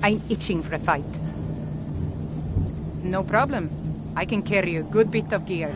I'm itching for a fight. No problem. I can carry a good bit of gear.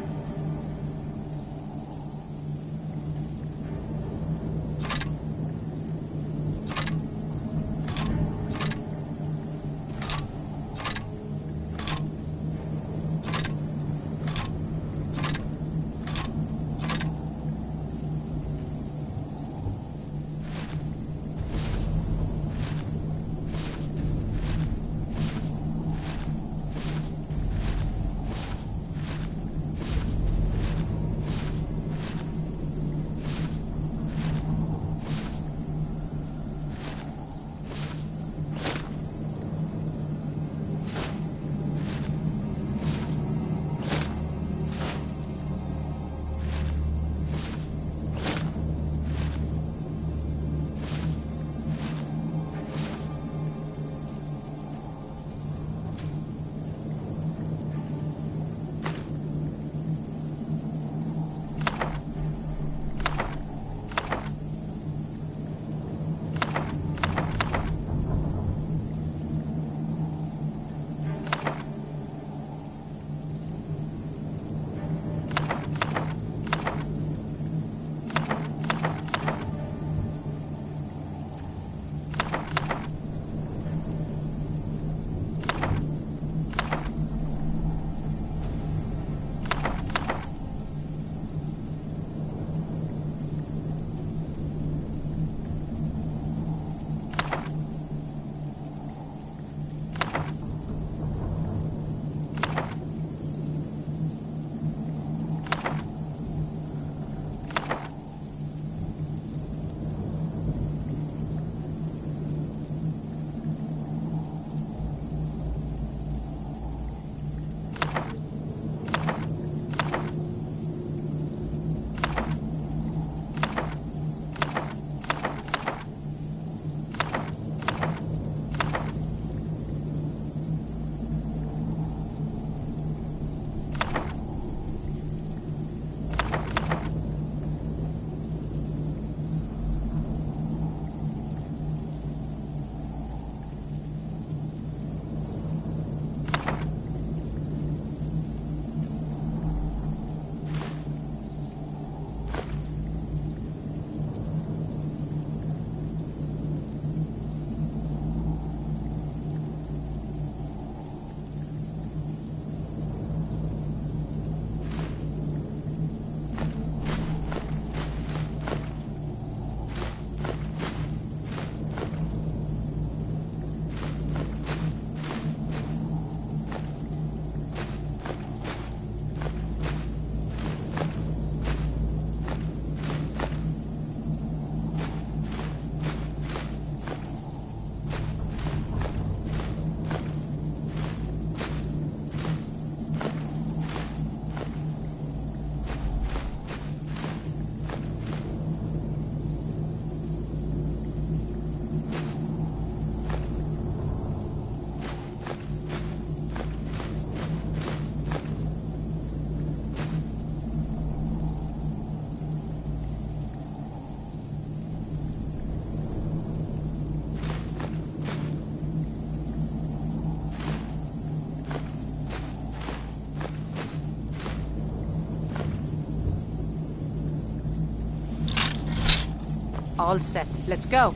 All set. Let's go.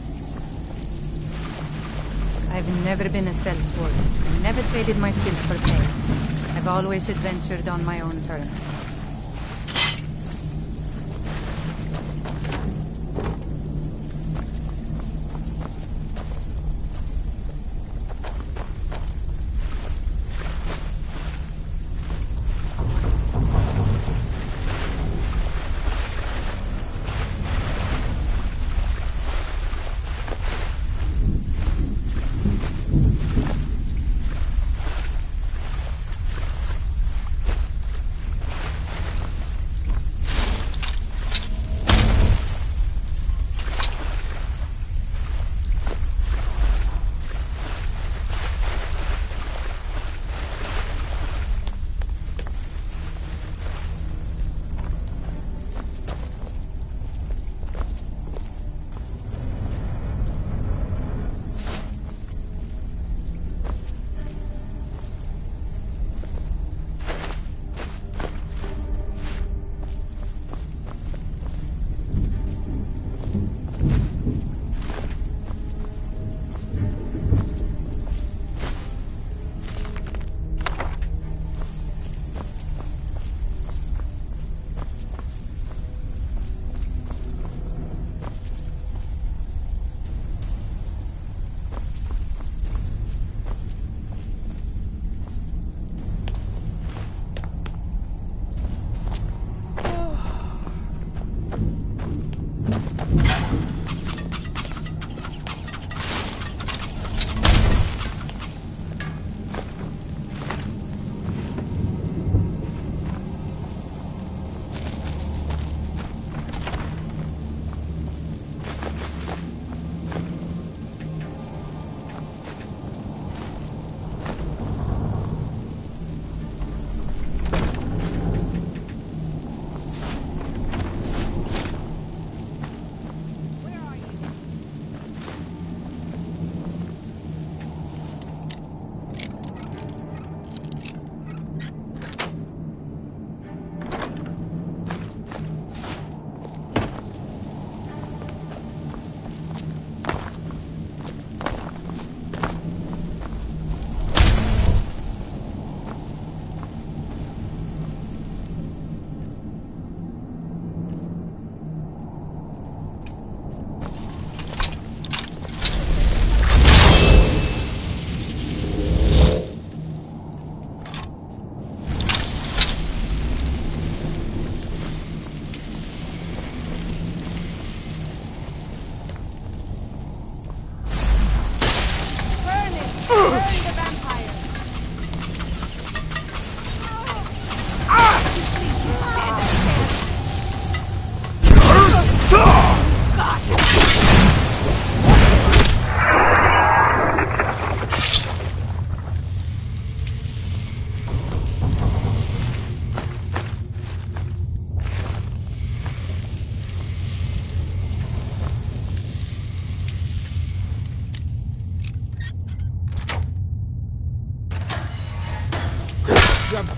I've never been a sellsword. I never traded my skills for pay. I've always adventured on my own terms.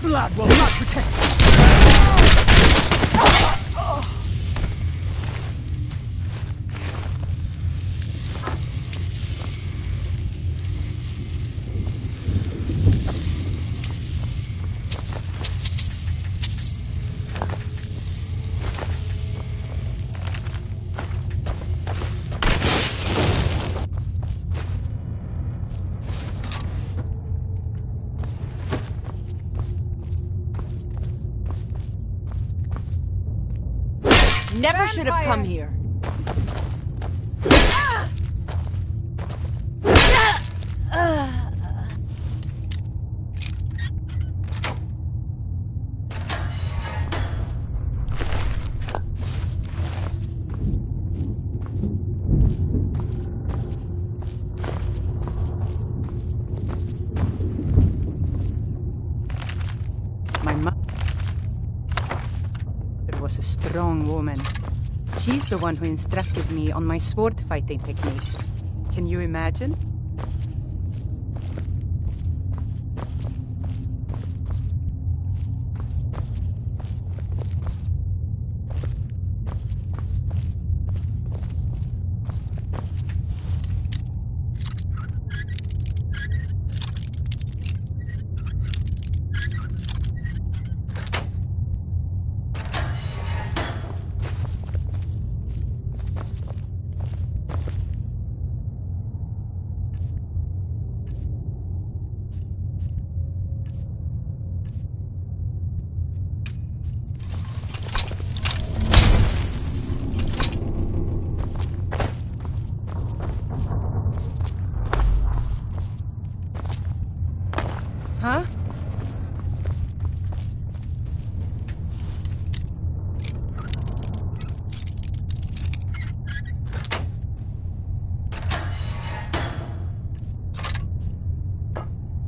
Blood will not protect. Never should have come here. My mother was a strong woman. She's the one who instructed me on my sword fighting techniques. Can you imagine? Huh?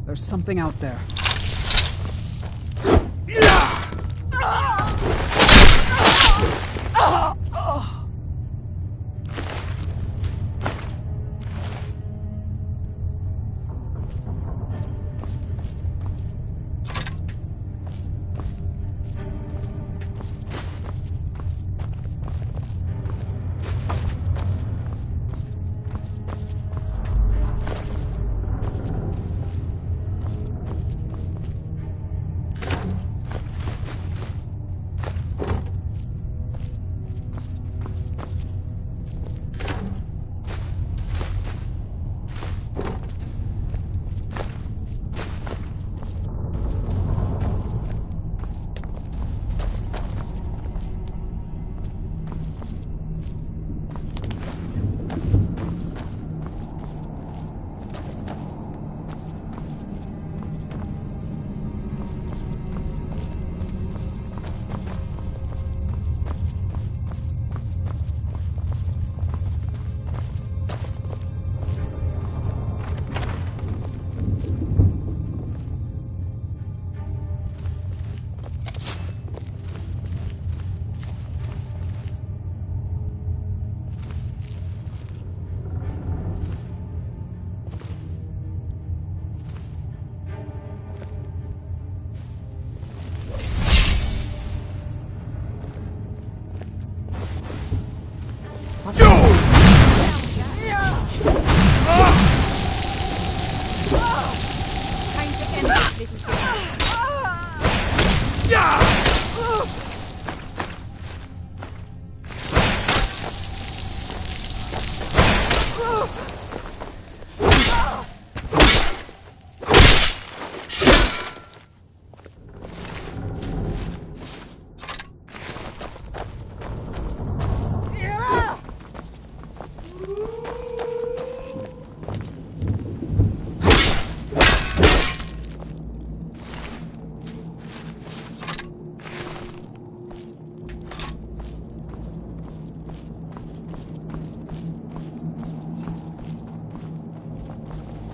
There's something out there.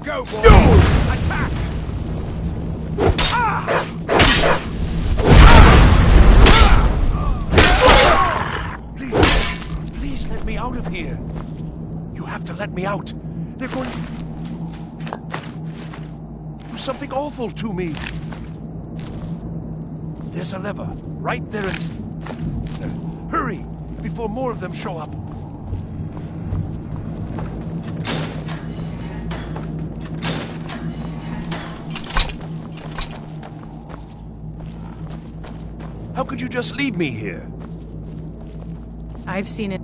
Go, boy! No! Attack! Please let me out of here. You have to let me out. They're going to do something awful to me. There's a lever, right there hurry, before more of them show up. How could you just leave me here? I've seen it.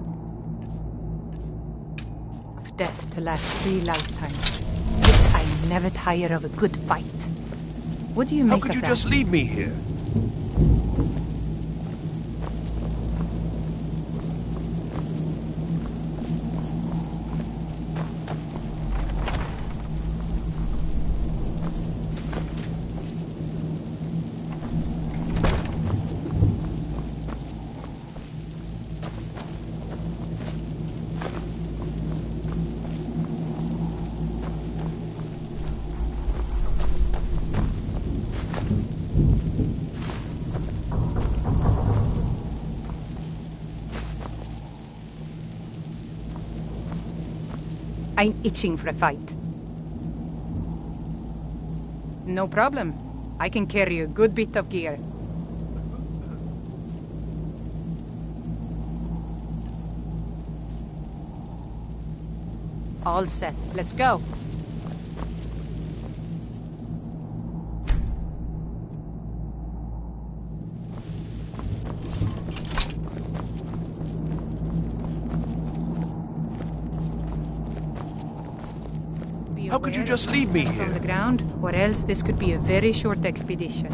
Of death to last 3 lifetimes. Yet I never tire of a good fight. What do you make How of could you that? just leave me here? I'm itching for a fight. No problem. I can carry a good bit of gear. All set. Let's go. How could you just leave me On here? the ground, or else this could be a very short expedition.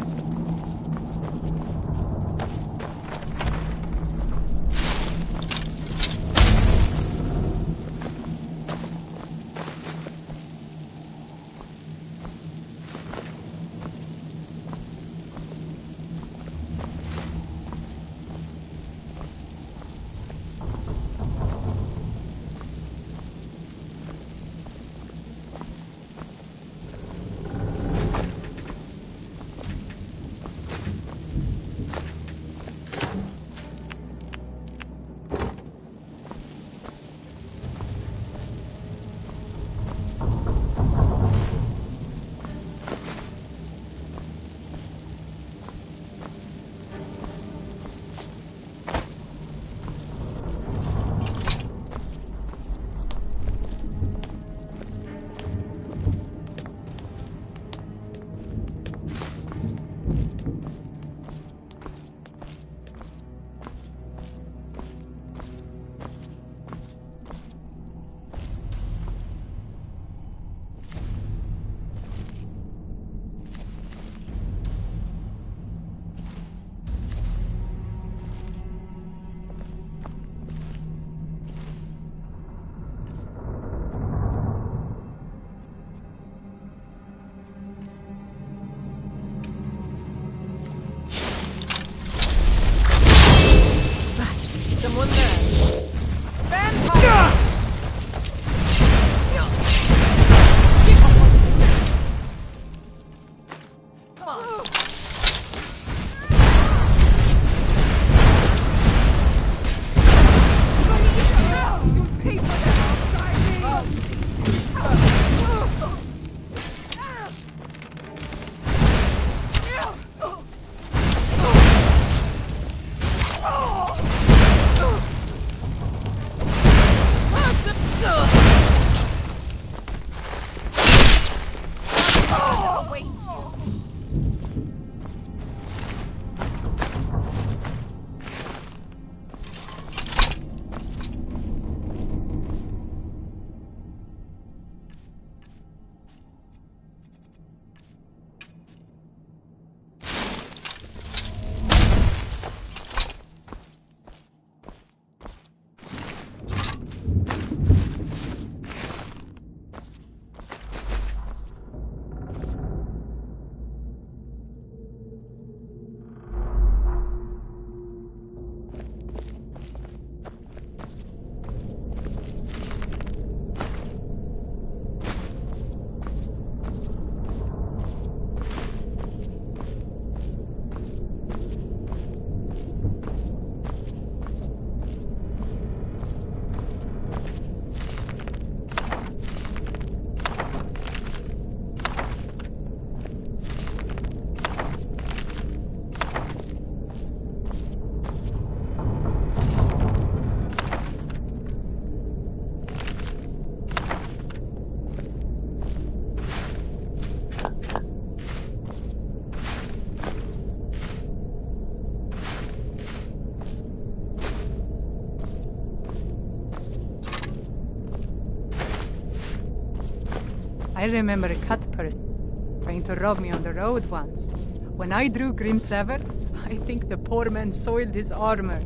I remember a cut person trying to rob me on the road once. When I drew Grim Sever, I think the poor man soiled his armor.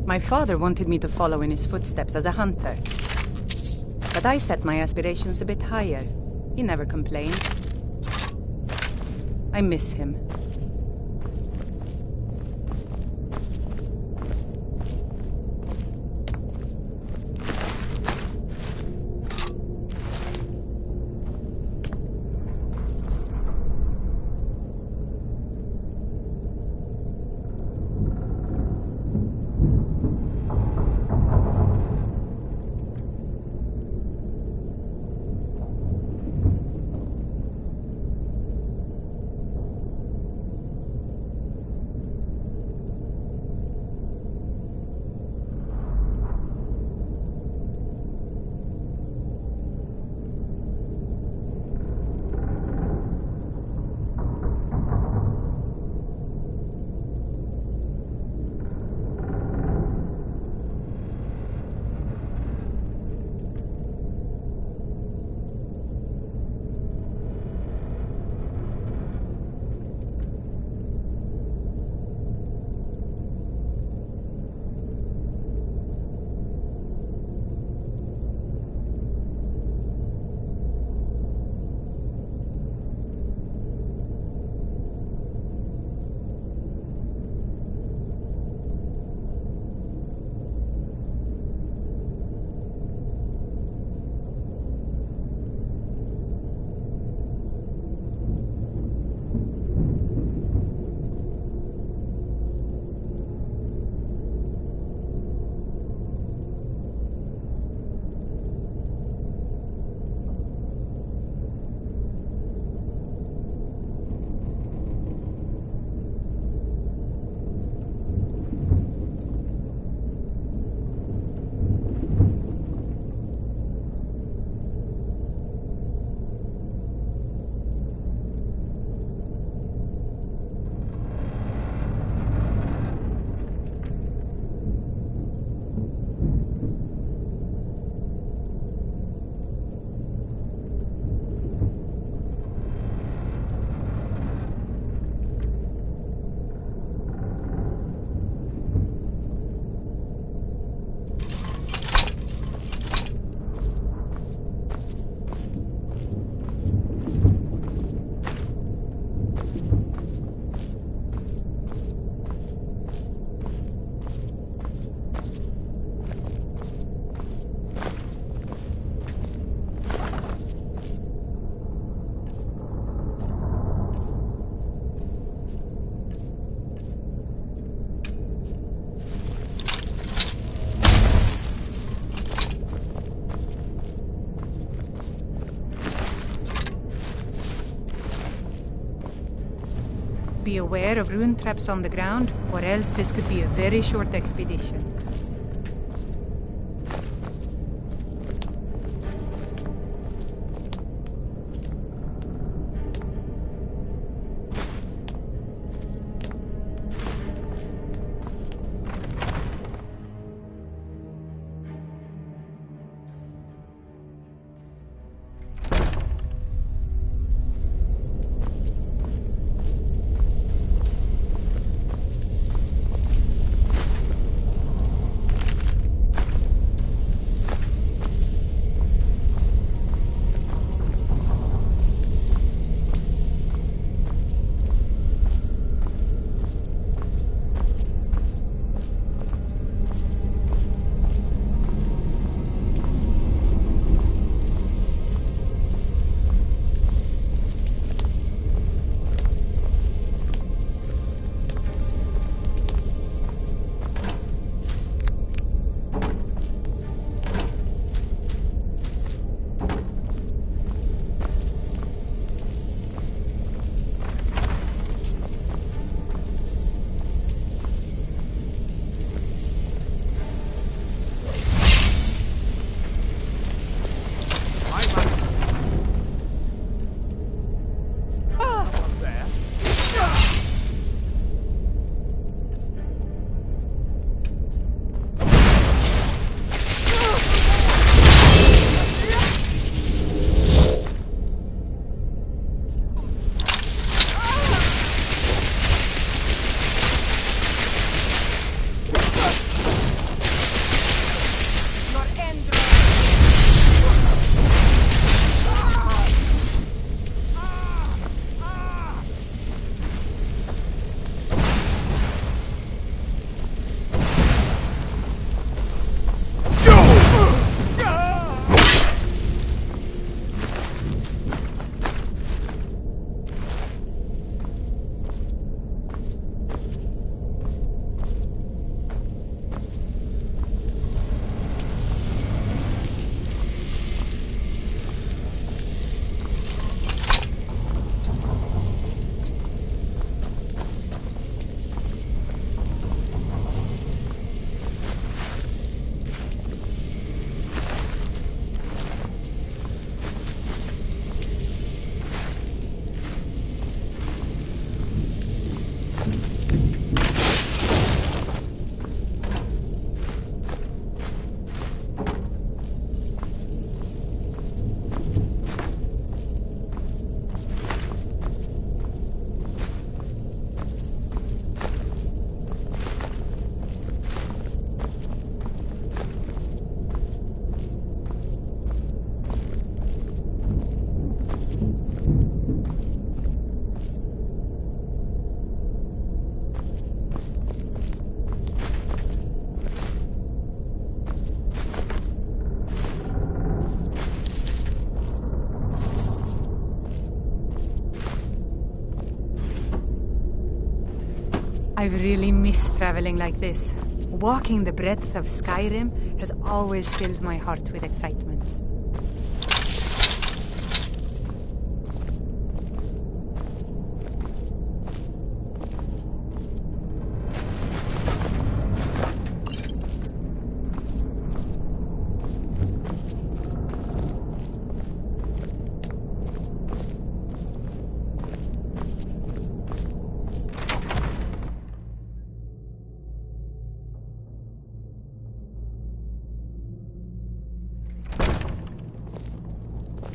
My father wanted me to follow in his footsteps as a hunter. But I set my aspirations a bit higher. He never complained. I miss him. Be aware of rune traps on the ground, or else this could be a very short expedition. I've really missed traveling like this. Walking the breadth of Skyrim has always filled my heart with excitement.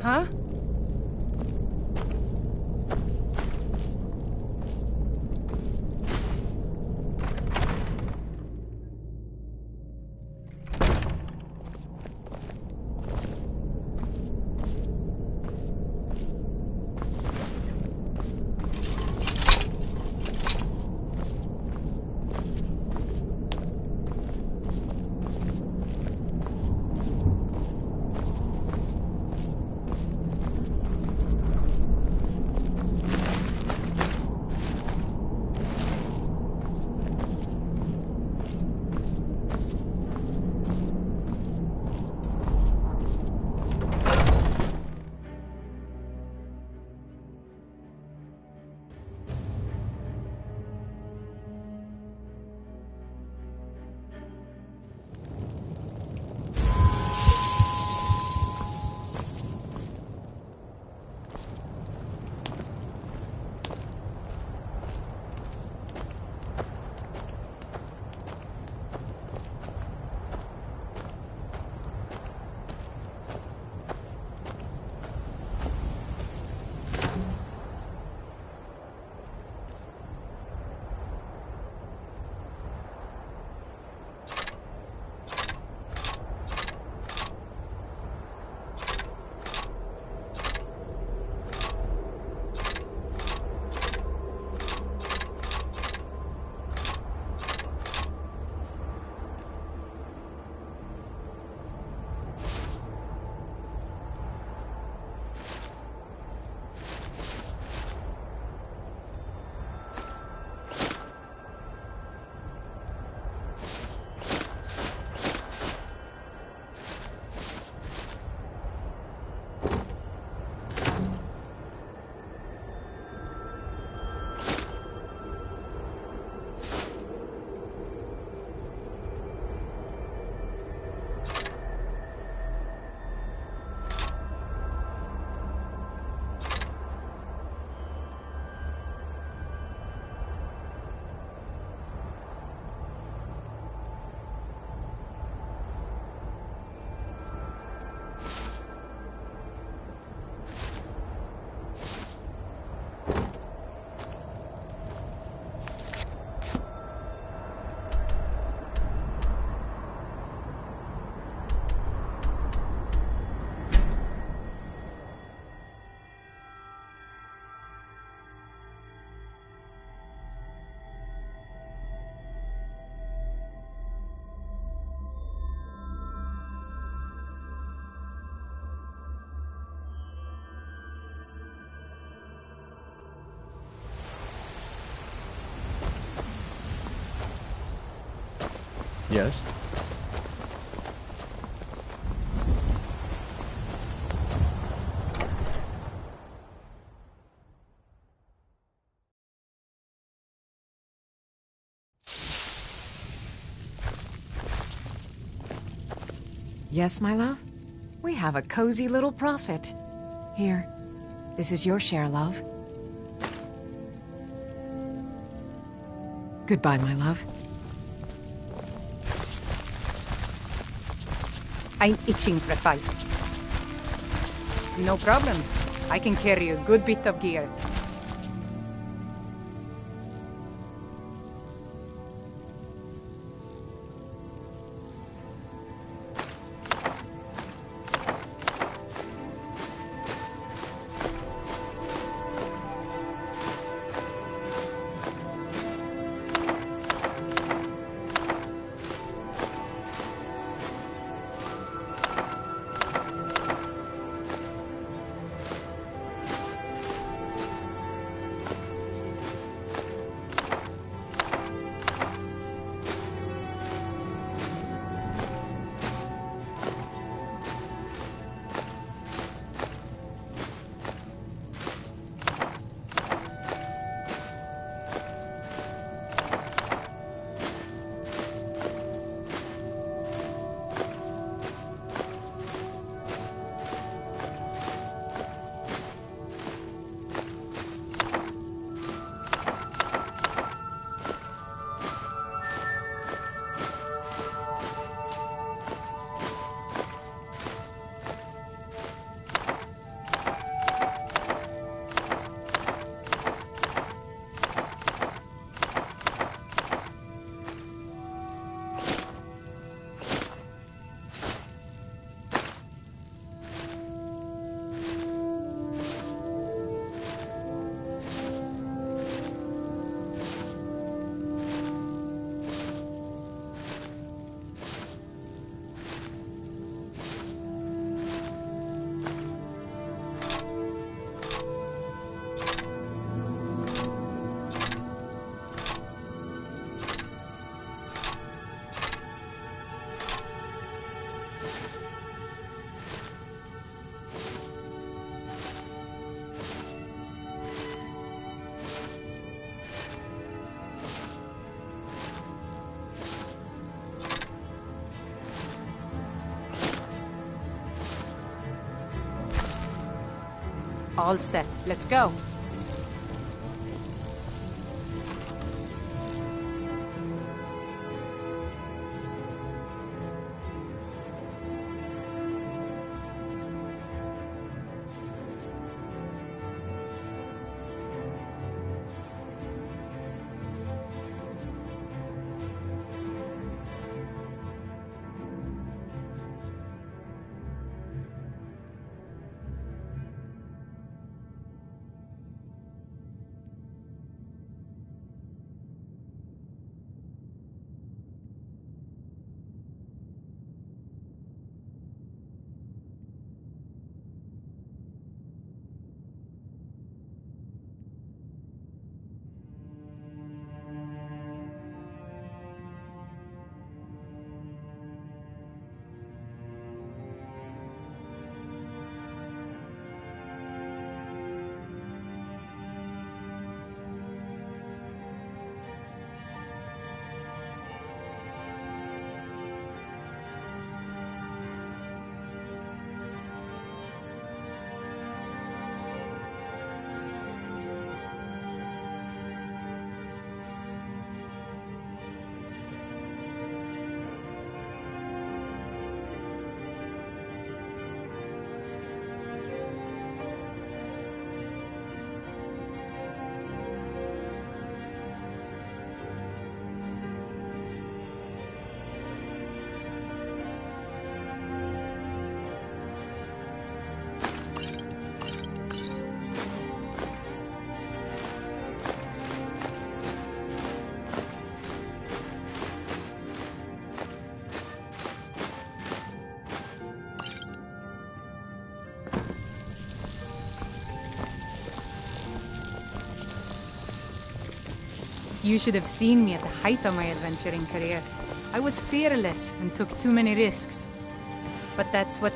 Huh? Yes? Yes, my love? We have a cozy little profit. Here, this is your share, love. Goodbye, my love. I'm itching for a fight. No problem. I can carry a good bit of gear. All set. Let's go. You should have seen me at the height of my adventuring career. I was fearless and took too many risks. But that's what...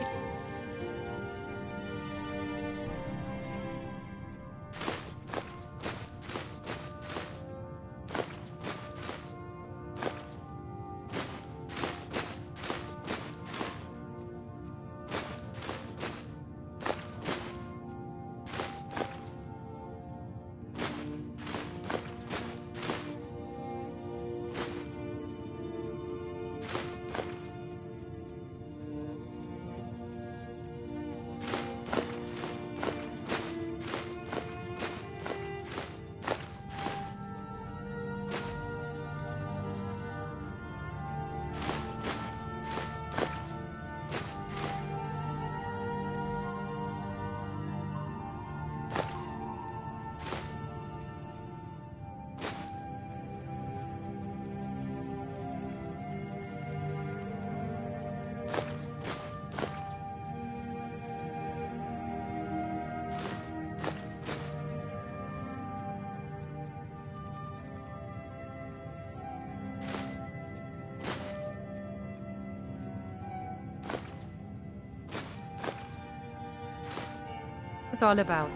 It's all about.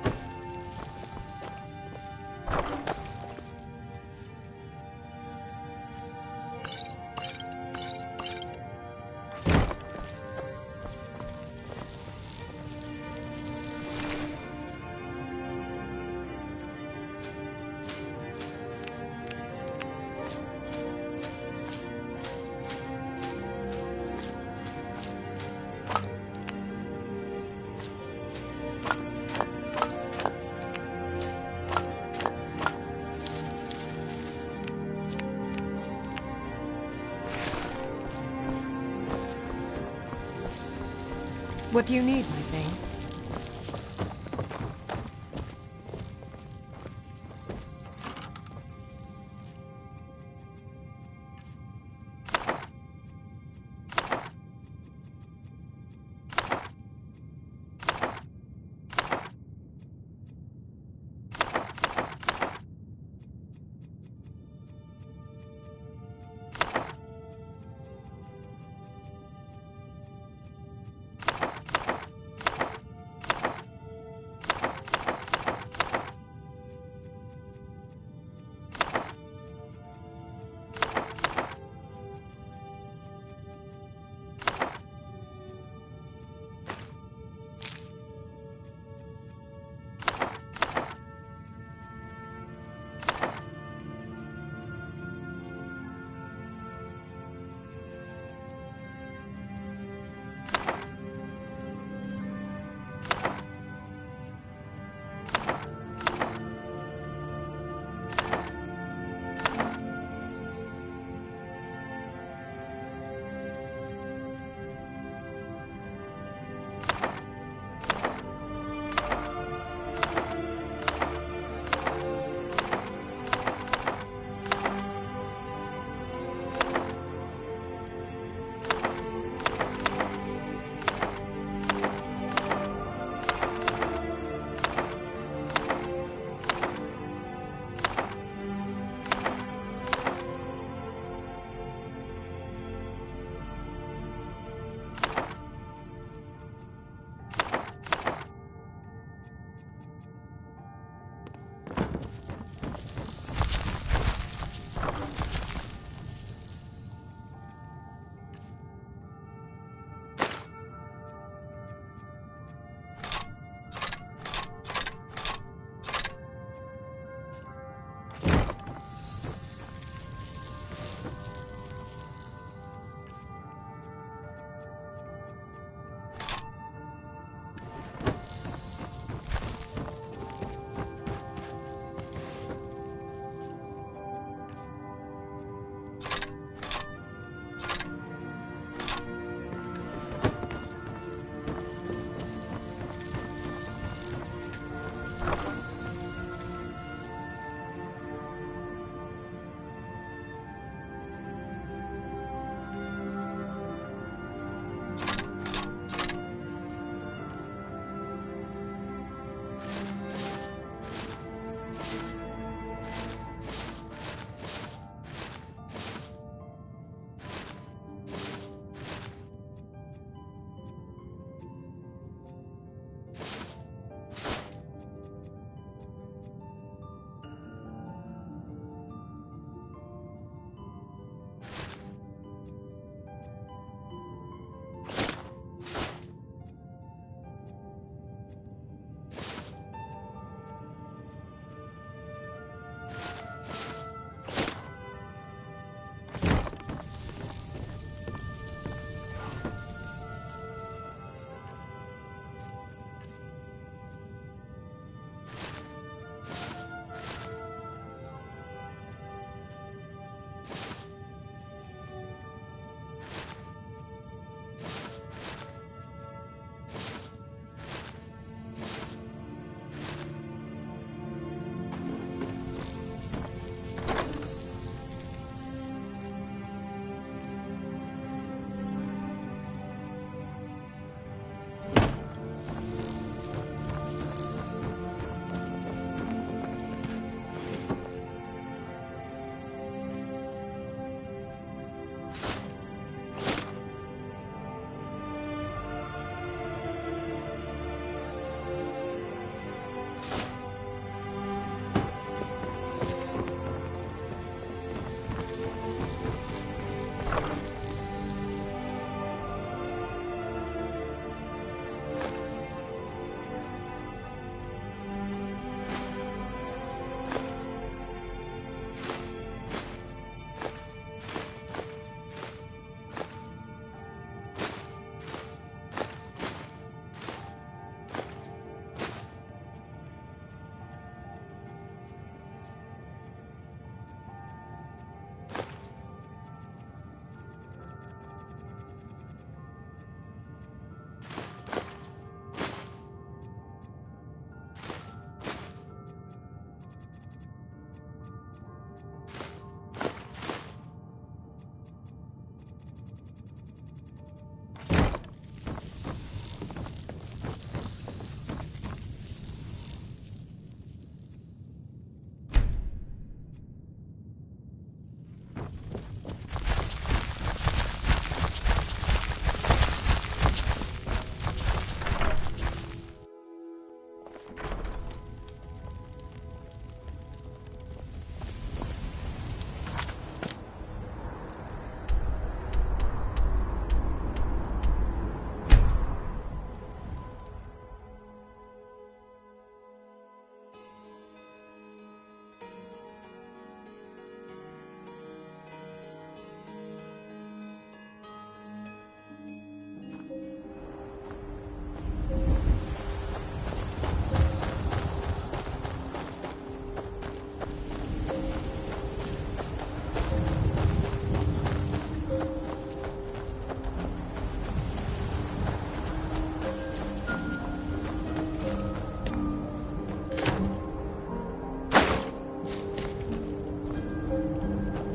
What do you need, my thing?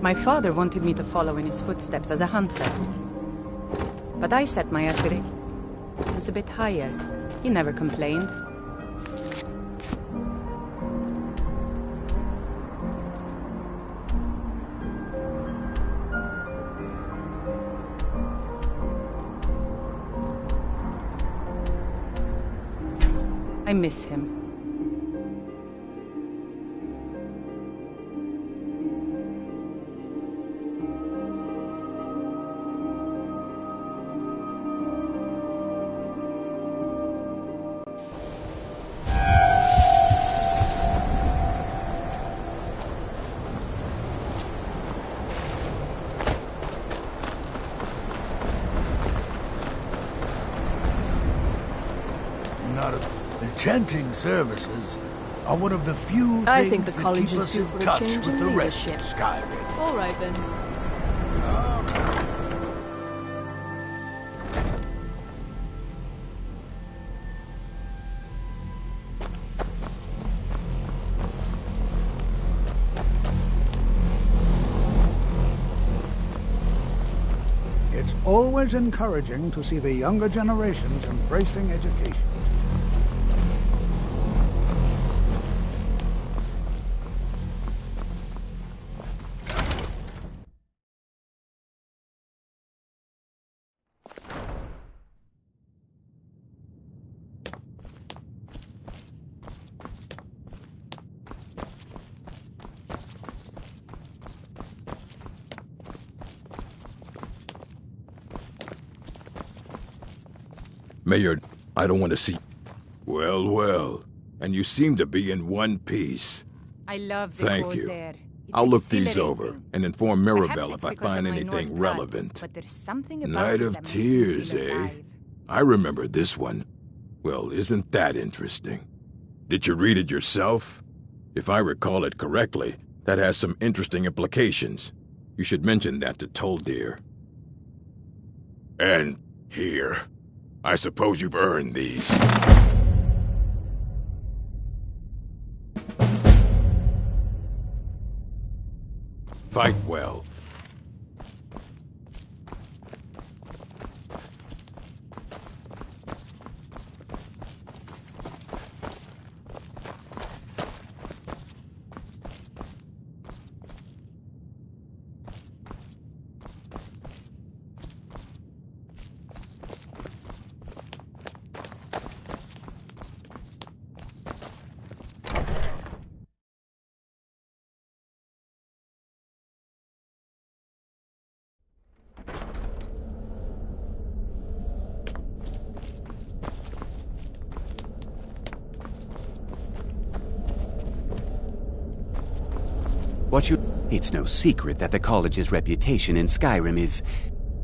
My father wanted me to follow in his footsteps as a hunter. But I set my aspirations a bit higher. He never complained. I miss him. Not a... Enchanting services are one of the few I things think the that college keep is us due in for a touch change with in the rest of leadership. Skyrim. All right, then. It's always encouraging to see the younger generations embracing education. Mayor, I don't want to see... Well, well. And you seem to be in one piece. I love the Thank cold you. air. It's I'll look these over exhilarating. and inform Perhaps Mirabelle it's if I because find of my anything North blood, relevant. but there's something about Night it of that makes me Tears, feel eh? alive. I remember this one. Well, isn't that interesting? Did you read it yourself? If I recall it correctly, that has some interesting implications. You should mention that to Toldir. And here. I suppose you've earned these. Fight well. It's no secret that the college's reputation in Skyrim is...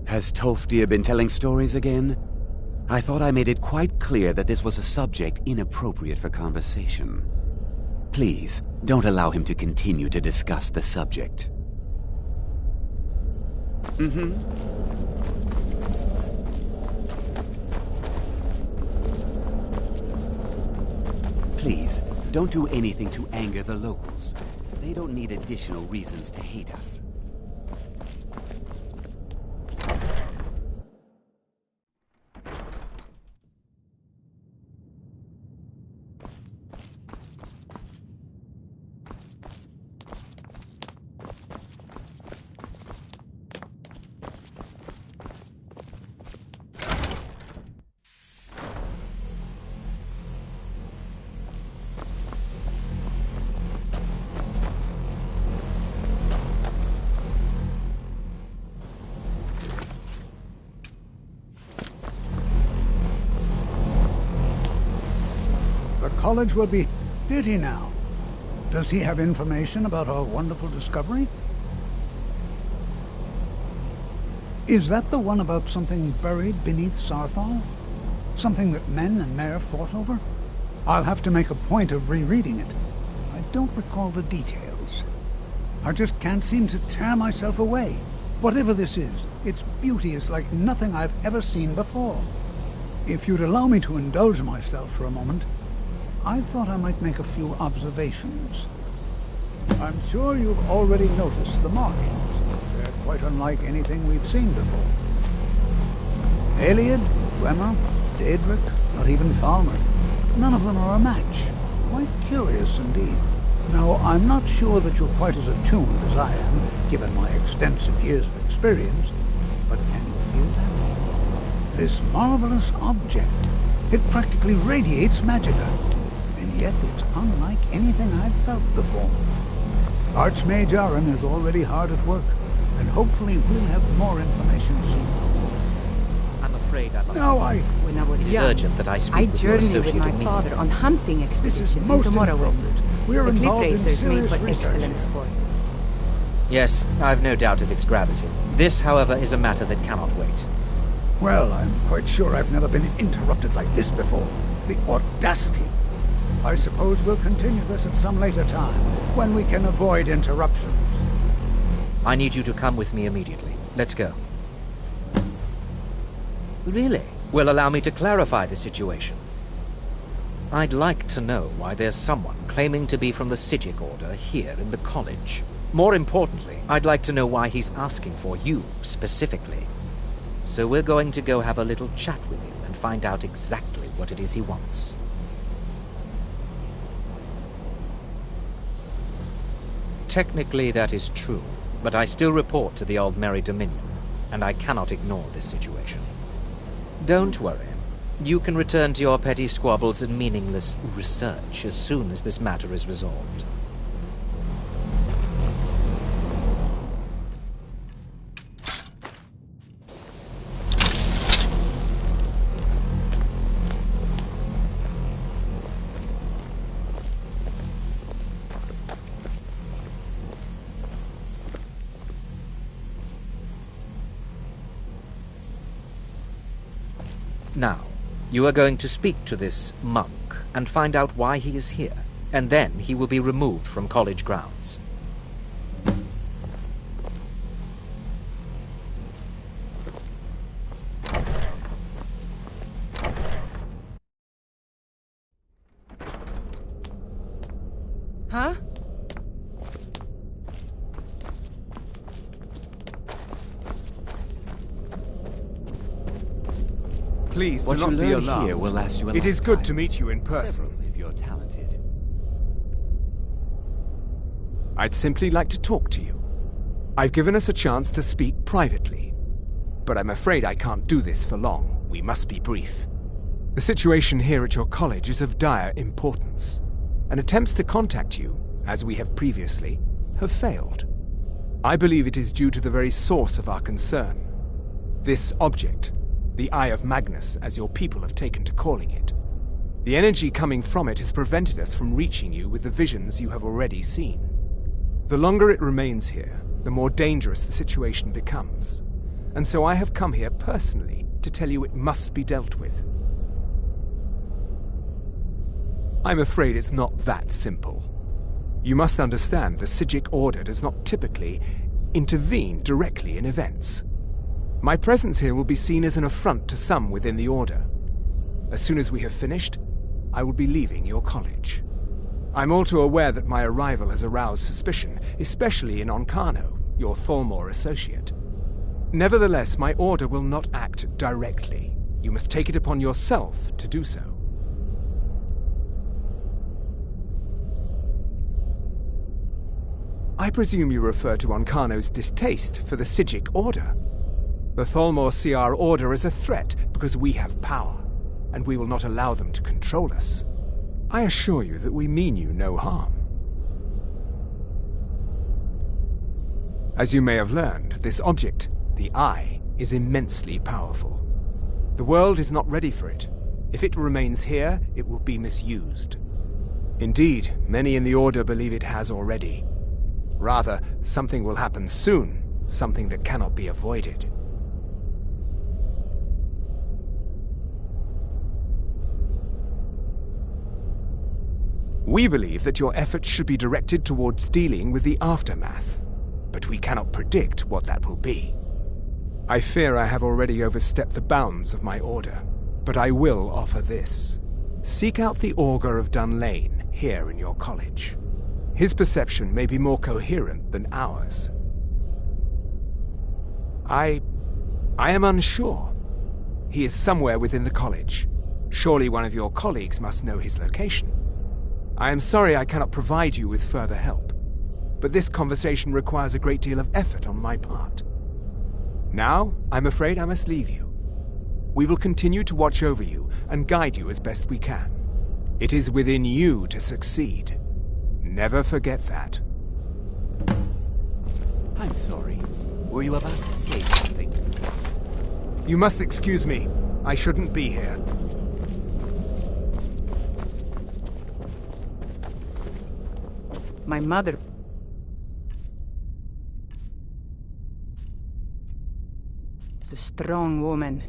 Has Tolfdir been telling stories again? I thought I made it quite clear that this was a subject inappropriate for conversation. Please, don't allow him to continue to discuss the subject. Please, don't do anything to anger the locals. They don't need additional reasons to hate us. The college will be... Did he now? Does he have information about our wonderful discovery? Is that the one about something buried beneath Sarthal? Something that men and Mare fought over? I'll have to make a point of rereading it. I don't recall the details. I just can't seem to tear myself away. Whatever this is, its beauty is like nothing I've ever seen before. If you'd allow me to indulge myself for a moment, I thought I might make a few observations. I'm sure you've already noticed the markings. They're quite unlike anything we've seen before. Eliad, Gwemmer, Daedric, not even Falmer. None of them are a match. Quite curious indeed. Now, I'm not sure that you're quite as attuned as I am, given my extensive years of experience, but can you feel that? This marvelous object, it practically radiates magicka, and yet it's unlike anything I've felt before. Archmage Aaron is already hard at work, and hopefully we'll have more information soon. I'm afraid I must... No, When I was It is young, urgent that I speak with your journeyed with associate my immediately. father on hunting this expeditions is most into Morrowind. inappropriate. We're The cliff involved in racers made serious for research excellent here. sport. Yes, I've no doubt of its gravity. This, however, is a matter that cannot wait. Well, I'm quite sure I've never been interrupted like this before. The audacity. I suppose we'll continue this at some later time, when we can avoid interruptions. I need you to come with me immediately. Let's go. Really? Well, allow me to clarify the situation. I'd like to know why there's someone claiming to be from the Psijic Order here in the college. More importantly, I'd like to know why he's asking for you, specifically. So we're going to go have a little chat with him and find out exactly what it is he wants. Technically, that is true, but I still report to the Aldmeri Dominion, and I cannot ignore this situation. Don't worry. You can return to your petty squabbles and meaningless research as soon as this matter is resolved. Now, you are going to speak to this monk and find out why he is here, and then he will be removed from college grounds. Huh? Please do What you not be learn alarmed. here will last you a It is lifetime. good to meet you in person. Several, if you're talented. I'd simply like to talk to you. I've given us a chance to speak privately, but I'm afraid I can't do this for long. We must be brief. The situation here at your college is of dire importance, and attempts to contact you, as we have previously, have failed. I believe it is due to the very source of our concern. This object, the Eye of Magnus, as your people have taken to calling it. The energy coming from it has prevented us from reaching you with the visions you have already seen. The longer it remains here, the more dangerous the situation becomes. And so I have come here personally to tell you it must be dealt with. I'm afraid it's not that simple. You must understand the Psijic Order does not typically intervene directly in events. My presence here will be seen as an affront to some within the Order. As soon as we have finished, I will be leaving your college. I'm all too aware that my arrival has aroused suspicion, especially in Onkano, your Thalmor associate. Nevertheless, my Order will not act directly. You must take it upon yourself to do so. I presume you refer to Onkano's distaste for the Psijic Order. The Thalmor see our Order as a threat because we have power, and we will not allow them to control us. I assure you that we mean you no harm. As you may have learned, this object, the Eye, is immensely powerful. The world is not ready for it. If it remains here, it will be misused. Indeed, many in the Order believe it has already. Rather, something will happen soon, something that cannot be avoided. We believe that your efforts should be directed towards dealing with the aftermath, but we cannot predict what that will be. I fear I have already overstepped the bounds of my Order, but I will offer this. Seek out the Augur of Dunlane here in your college. His perception may be more coherent than ours. I am unsure. He is somewhere within the college. Surely one of your colleagues must know his location. I am sorry I cannot provide you with further help, but this conversation requires a great deal of effort on my part. Now, I'm afraid I must leave you. We will continue to watch over you and guide you as best we can. It is within you to succeed. Never forget that. I'm sorry. Were you about to say something? You must excuse me. I shouldn't be here. My mother... is a strong woman.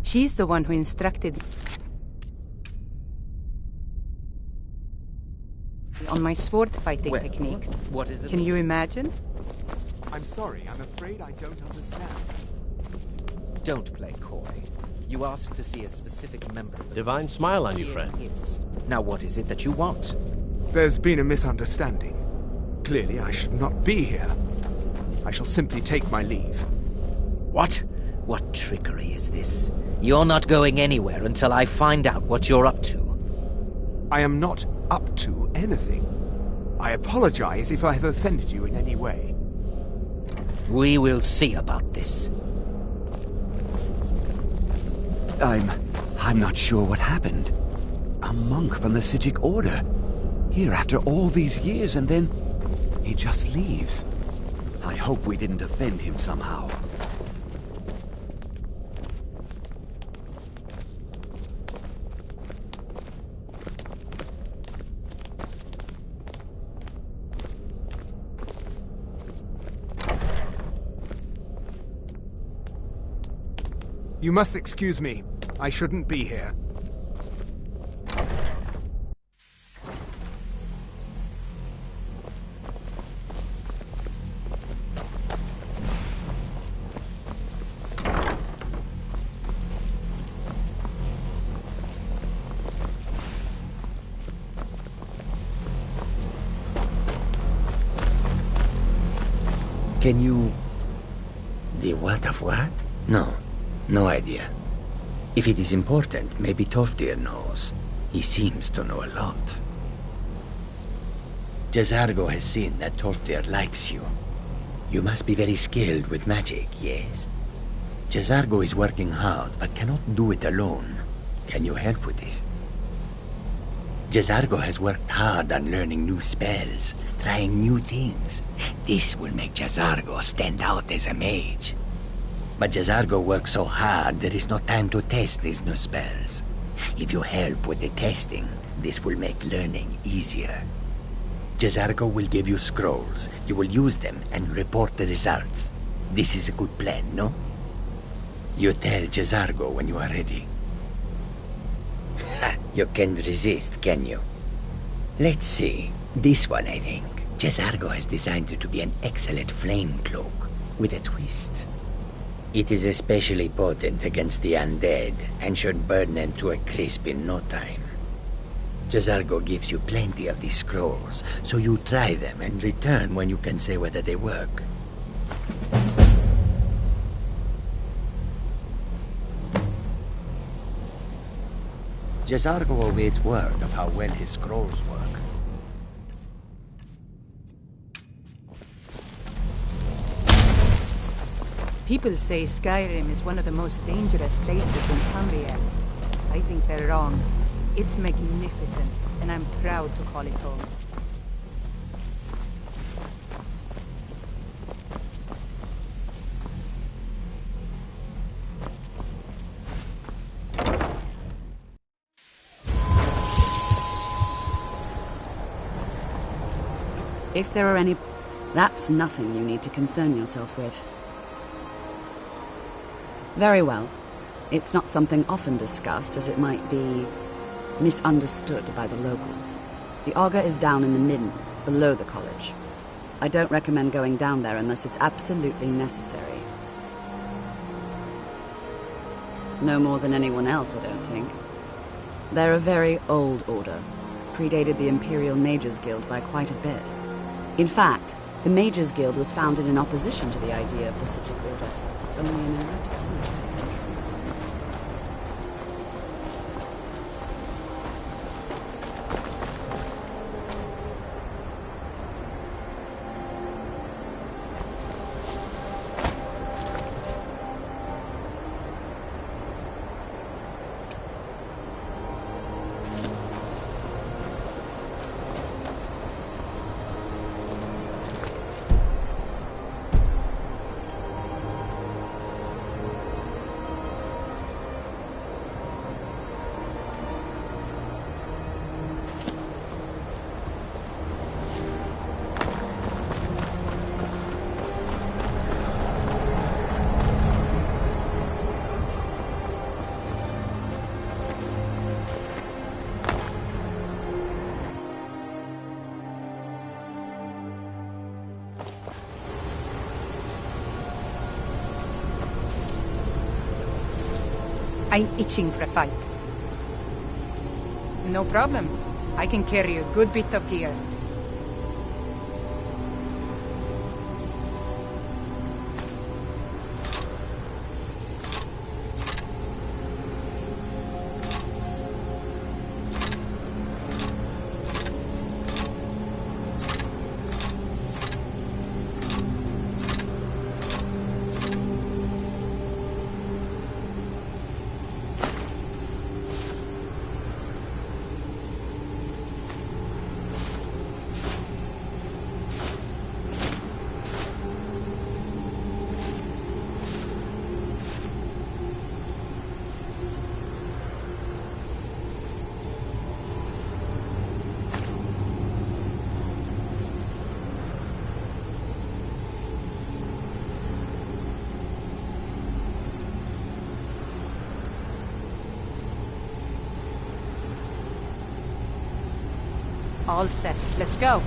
She's the one who instructed on my sword fighting techniques. What is the... Can you imagine? I'm sorry, I'm afraid I don't understand. Don't play coy. You asked to see a specific member of the... Divine smile on you, Here friend. it is. Now what is it that you want? There's been a misunderstanding. Clearly, I should not be here. I shall simply take my leave. What? What trickery is this? You're not going anywhere until I find out what you're up to. I am not up to anything. I apologize if I have offended you in any way. We will see about this. I'm not sure what happened. A monk from the Sijic Order. Here after all these years, and then he just leaves. I hope we didn't offend him somehow. You must excuse me. I shouldn't be here. Can you... The what of what? No. No idea. If it is important, maybe Toftir knows. He seems to know a lot. Jazargo has seen that Toftir likes you. You must be very skilled with magic, yes? Jazargo is working hard, but cannot do it alone. Can you help with this? Jazargo has worked hard on learning new spells, trying new things. This will make Jazargo stand out as a mage. But Jazargo works so hard, there is no time to test these new spells. If you help with the testing, this will make learning easier. Jazargo will give you scrolls. You will use them and report the results. This is a good plan, no? You tell Jazargo when you are ready. Ha! You can't resist, can you? Let's see. This one, I think. Jazargo has designed it to be an excellent flame cloak, with a twist. It is especially potent against the undead, and should burn them to a crisp in no time. Jazargo gives you plenty of these scrolls, so you try them and return when you can say whether they work. Jazargo awaits word of how well his scrolls work. People say Skyrim is one of the most dangerous places in Tamriel. I think they're wrong. It's magnificent, and I'm proud to call it home. If there are any... That's nothing you need to concern yourself with. Very well. It's not something often discussed, as it might be misunderstood by the locals. The Augur is down in the midden, below the college. I don't recommend going down there unless it's absolutely necessary. No more than anyone else, I don't think. They're a very old order. Predated the Imperial Mages Guild by quite a bit. In fact, the Mages Guild was founded in opposition to the idea of the Sigil Order. Only an erratic change. I'm itching for a fight. No problem. I can carry a good bit of gear. All set. Let's go.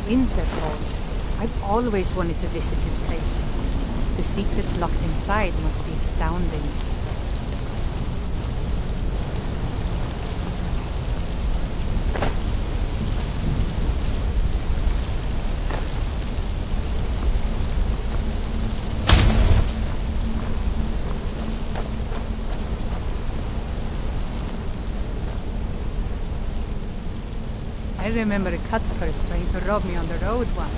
Interpol. I've always wanted to visit this place. The secrets locked inside must be astounding. I remember a cut-purse trying to rob me on the road once.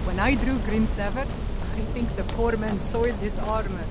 When I drew Grim Sever, I think the poor man soiled his armor.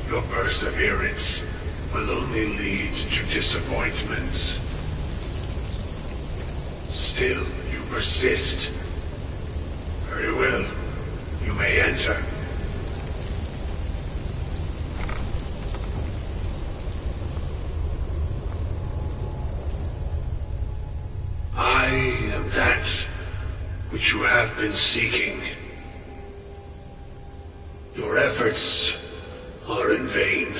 Your perseverance will only lead to disappointment. Still, you persist. Very well. You may enter. I am that which you have been seeking. Your efforts are in vain.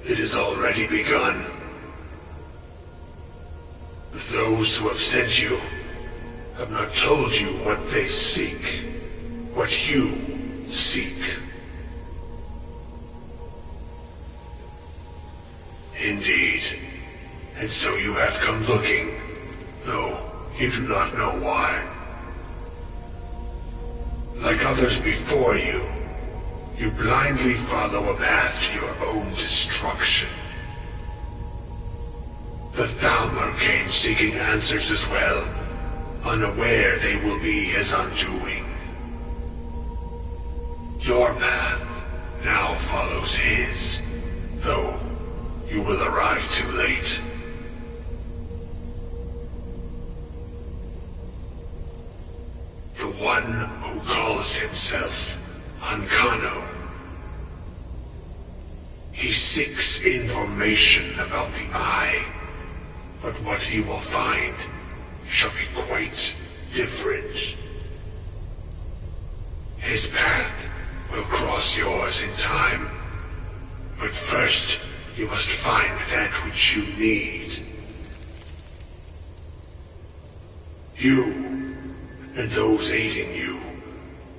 It has already begun. But those who have sent you have not told you what they seek, what you seek. Indeed. And so you have come looking, though you do not know why. Like others before you, you blindly follow a path to your own destruction. The Thalmor came seeking answers as well, unaware they will be his undoing. Your path now follows his, though you will arrive too late. The one who calls himself Ancano. He seeks information about the Eye, but what he will find shall be quite different. His path will cross yours in time, but first you must find that which you need. You, and those aiding you,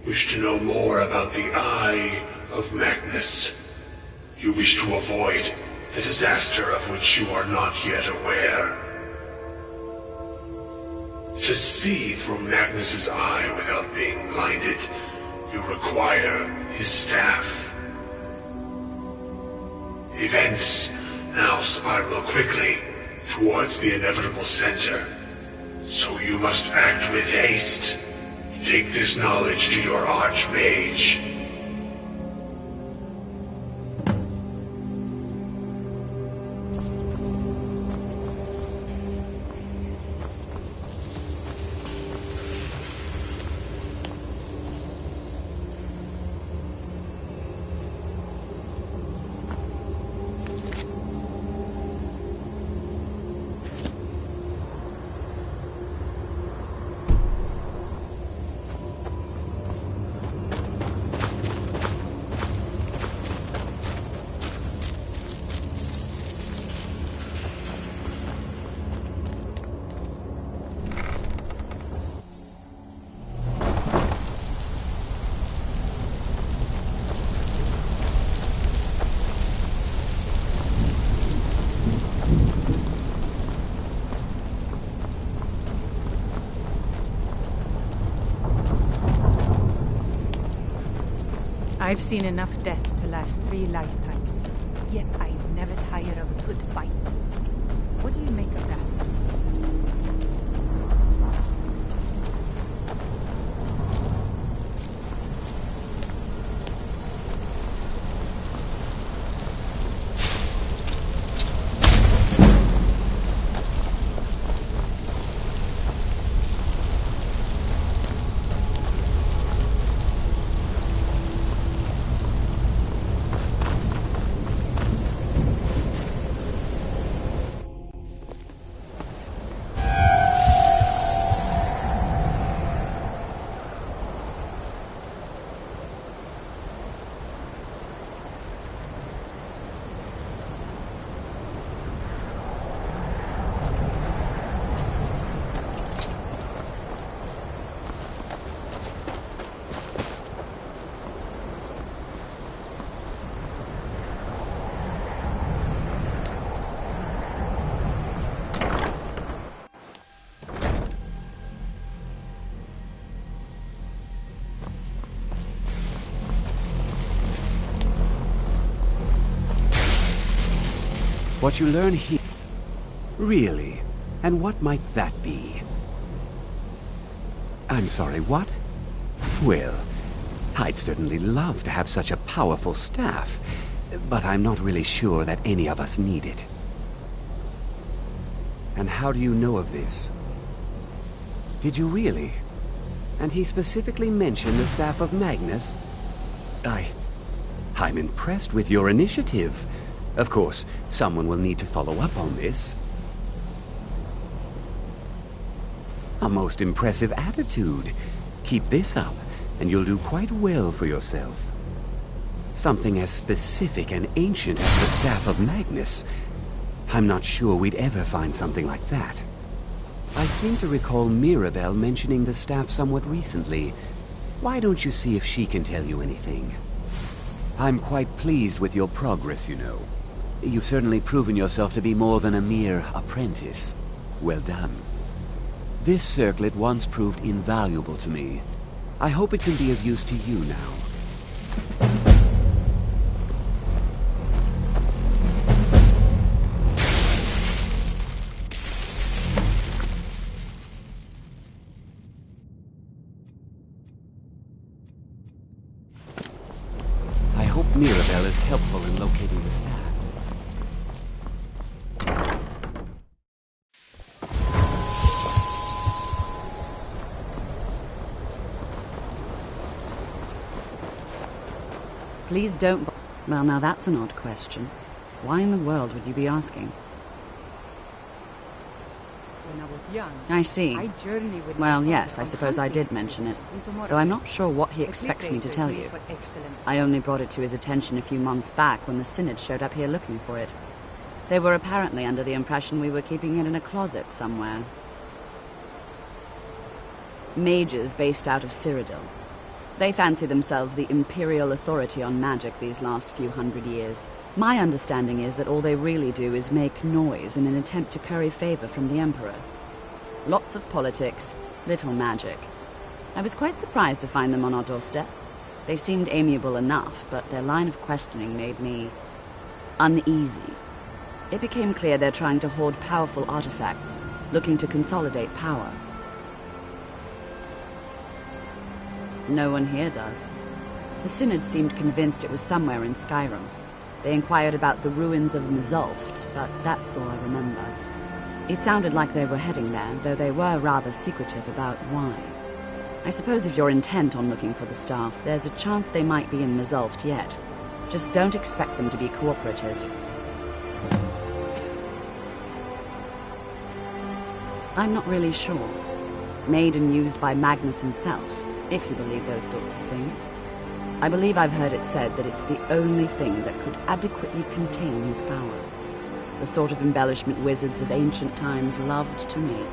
wish to know more about the Eye of Magnus. You wish to avoid the disaster of which you are not yet aware. To see through Magnus's eye without being blinded, you require his staff. Events now spiral quickly towards the inevitable center, so you must act with haste. Take this knowledge to your Archmage. I've seen enough death to last 3 lifetimes. Yet I never tire of a good fight. What do you make of that? What you learn here... Really? And what might that be? I'm sorry, what? Well, I'd certainly love to have such a powerful staff, but I'm not really sure that any of us need it. And how do you know of this? Did you really? And he specifically mentioned the staff of Magnus? I'm impressed with your initiative. Of course, someone will need to follow up on this. A most impressive attitude. Keep this up, and you'll do quite well for yourself. Something as specific and ancient as the Staff of Magnus. I'm not sure we'd ever find something like that. I seem to recall Mirabelle mentioning the staff somewhat recently. Why don't you see if she can tell you anything? I'm quite pleased with your progress, you know. You've certainly proven yourself to be more than a mere apprentice. Well done. This circlet once proved invaluable to me. I hope it can be of use to you now. I hope Mirabelle is helpful in locating the staff. Please don't... Well, now that's an odd question. Why in the world would you be asking? When I was young, I see. I journeyed with Well, my yes, father I on suppose I hunting did mention it, expeditions into though I'm Morrowind. not sure what he The expects me to cliff tell racers you. made for excellence. I only brought it to his attention a few months back when the Synod showed up here looking for it. They were apparently under the impression we were keeping it in a closet somewhere. Mages based out of Cyrodiil. They fancy themselves the imperial authority on magic these last few hundred years. My understanding is that all they really do is make noise in an attempt to curry favor from the Emperor. Lots of politics, little magic. I was quite surprised to find them on our doorstep. They seemed amiable enough, but their line of questioning made me uneasy. It became clear they're trying to hoard powerful artifacts, looking to consolidate power. No one here does. The Synod seemed convinced it was somewhere in Skyrim. They inquired about the ruins of Mzulft, but that's all I remember. It sounded like they were heading there, though they were rather secretive about why. I suppose if you're intent on looking for the staff, there's a chance they might be in Mzulft yet. Just don't expect them to be cooperative. I'm not really sure. Made and used by Magnus himself, if you believe those sorts of things. I believe I've heard it said that it's the only thing that could adequately contain his power. The sort of embellishment wizards of ancient times loved to make.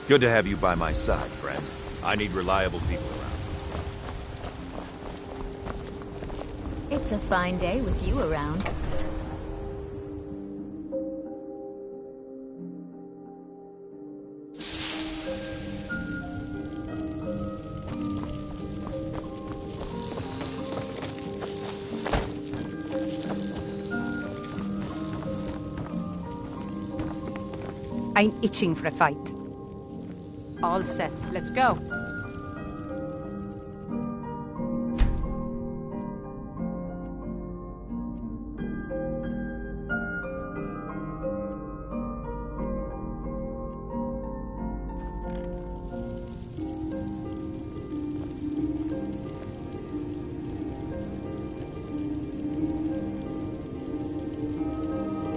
Good to have you by my side, friend. I need reliable people around. It's a fine day with you around. I'm itching for a fight. All set. Let's go.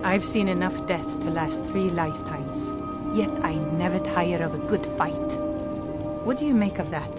I've seen enough death to last 3 lifetimes. Yet I never tire of a good fight. What do you make of that?